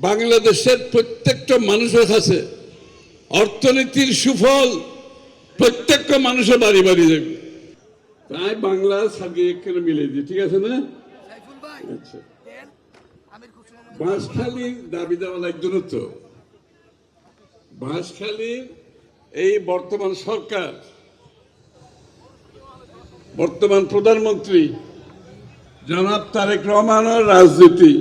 বাংলাদেশের প্রত্যেকটা মানুষের কাছে অর্থনীতির সুফল প্রত্যেকটা মানুষের বাড়ি বাড়ি যাবে। তাই বাংলা সার্বিক এখানে মিলে দিই, ঠিক আছে না? আচ্ছা, বাঁশখালীর দাবি দেওয়া একজন তো বাঁশখালীর এই বর্তমান সরকার, বর্তমান প্রধানমন্ত্রী জনাব তারেক রহমানের রাজনীতি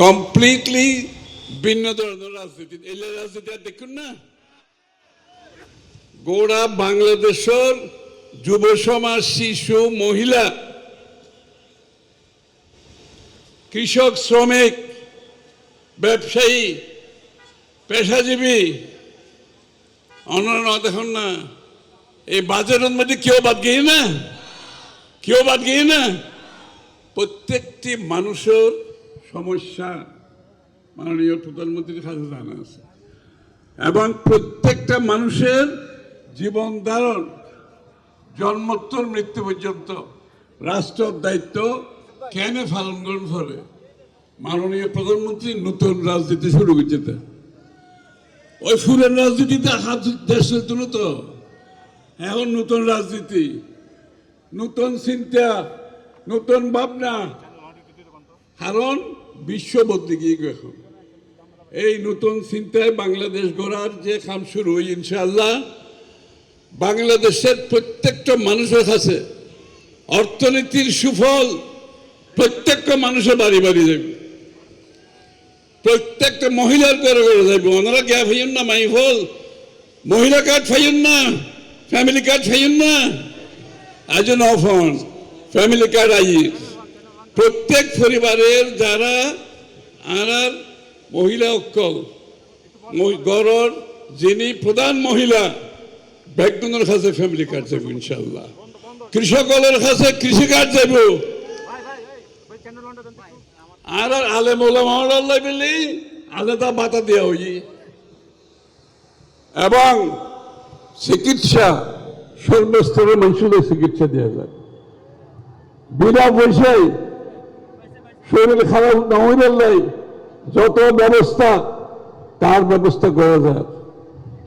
কমপ্লিটলি ভিন্ন ধরনের রাজনীতি। এই রাজনীতি আর দেখুন না, গোড়া বাংলাদেশের যুব সমাজ, শিশু, মহিলা, কৃষক, শ্রমিক, ব্যবসায়ী, পেশাজীবী, অন্যান্য দেখুন না, এই বাজারের মধ্যে কেউ বাদ গিয়ে না, কেউ বাদ গিয়ে না। প্রত্যেকটি মানুষের সমস্যা মাননীয় প্রধানমন্ত্রীর কাছে জানা আছে এবং প্রত্যেকটা মানুষের জীবন ধারণ জন্মোত্তর মৃত্যু পর্যন্ত রাষ্ট্রের দায়িত্ব কেন পালন করতে হবে। মাননীয় প্রধানমন্ত্রী নতুন রাজনীতি শুরু করছে। ওই ফুলের রাজনীতিতে দেশ চলছিল তো, এখন নতুন রাজনীতি, নতুন চিন্তা, নতুন ভাবনা। কারণ বিশ্ব বদলে গিয়ে এখন এই নতুন চিন্তায় বাংলাদেশ গড়ার যে কাম শুরু হই, ইনশাআল্লাহ বাংলাদেশের প্রত্যেকটা মানুষের কাছে অর্থনীতির সুফল প্রত্যেকটা মানুষের বাড়ি বাড়ি যাবে, প্রত্যেকটা মহিলার ঘরে ঘরে যাবে। ওনারা গ্যাপ হইন না, মাইফল মহিলা কার্ড ফাইন না, ফ্যামিলি কার্ড ফাইন না, আজ নফন ফ্যামিলি কার্ড আই। প্রত্যেক পরিবারের যারা আর মহিলা অক্কল গড়র যিনি প্রধান মহিলা ব্যাকগ্রাউন্ডের কাছে ফ্যামিলি কার্ড যাবো ইনশাল্লাহ। কৃষকলের কাছে কৃষি কার্ড যাব। আর আলে মোলামাল্লাহ বলি আলাদা বাতা দেওয়া হই এবং চিকিৎসা সর্বস্তরের মানুষের চিকিৎসা দেওয়া যায় বিনা পয়সায়। শরীর খারাপ না হইলে যত ব্যবস্থা তার ব্যবস্থা করা যায়।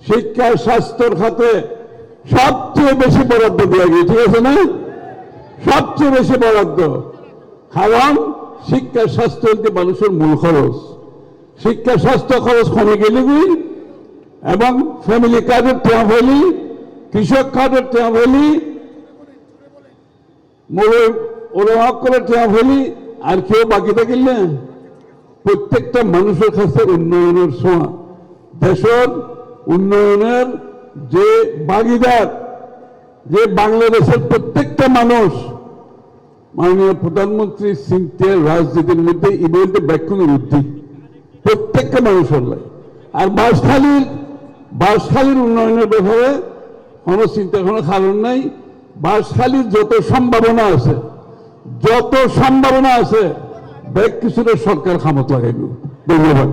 শিক্ষা স্বাস্থ্যের খাতে সবচেয়ে বেশি বরাদ্দ দেওয়া গিয়ে, ঠিক আছে না? সবচেয়ে বেশি বরাদ্দ। কারণ শিক্ষা স্বাস্থ্য হচ্ছে মানুষের মূল খরচ। শিক্ষা স্বাস্থ্য খরচ কমে গেলে এবং ফ্যামিলি কার্ডের টেয়া ফেলি, কৃষক কার্ডের টেয়া ফেলি, ওরা করে টেয়া ফেলি, আর কেউ বাকি থাকিল না। প্রত্যেকটা মানুষের কাছে উন্নয়নের ছোঁয়া, দেশের উন্নয়নের যে ভাগিদার, যে বাংলাদেশের প্রত্যেকটা মানুষ মাননীয় প্রধানমন্ত্রী চিন্তার রাজনীতির মধ্যে ইভেন্টে ব্যাখ্যানের উদ্ধি প্রত্যেকটা মানুষের লাগে। আর বাঁশখালীর উন্নয়নের ব্যাপারে কোনো চিন্তা কোনো কারণ নাই। বাঁশখালীর যত সম্ভাবনা আছে ব্যাগ কিছুটা সরকার ক্ষমতা লাগাইব। ধন্যবাদ।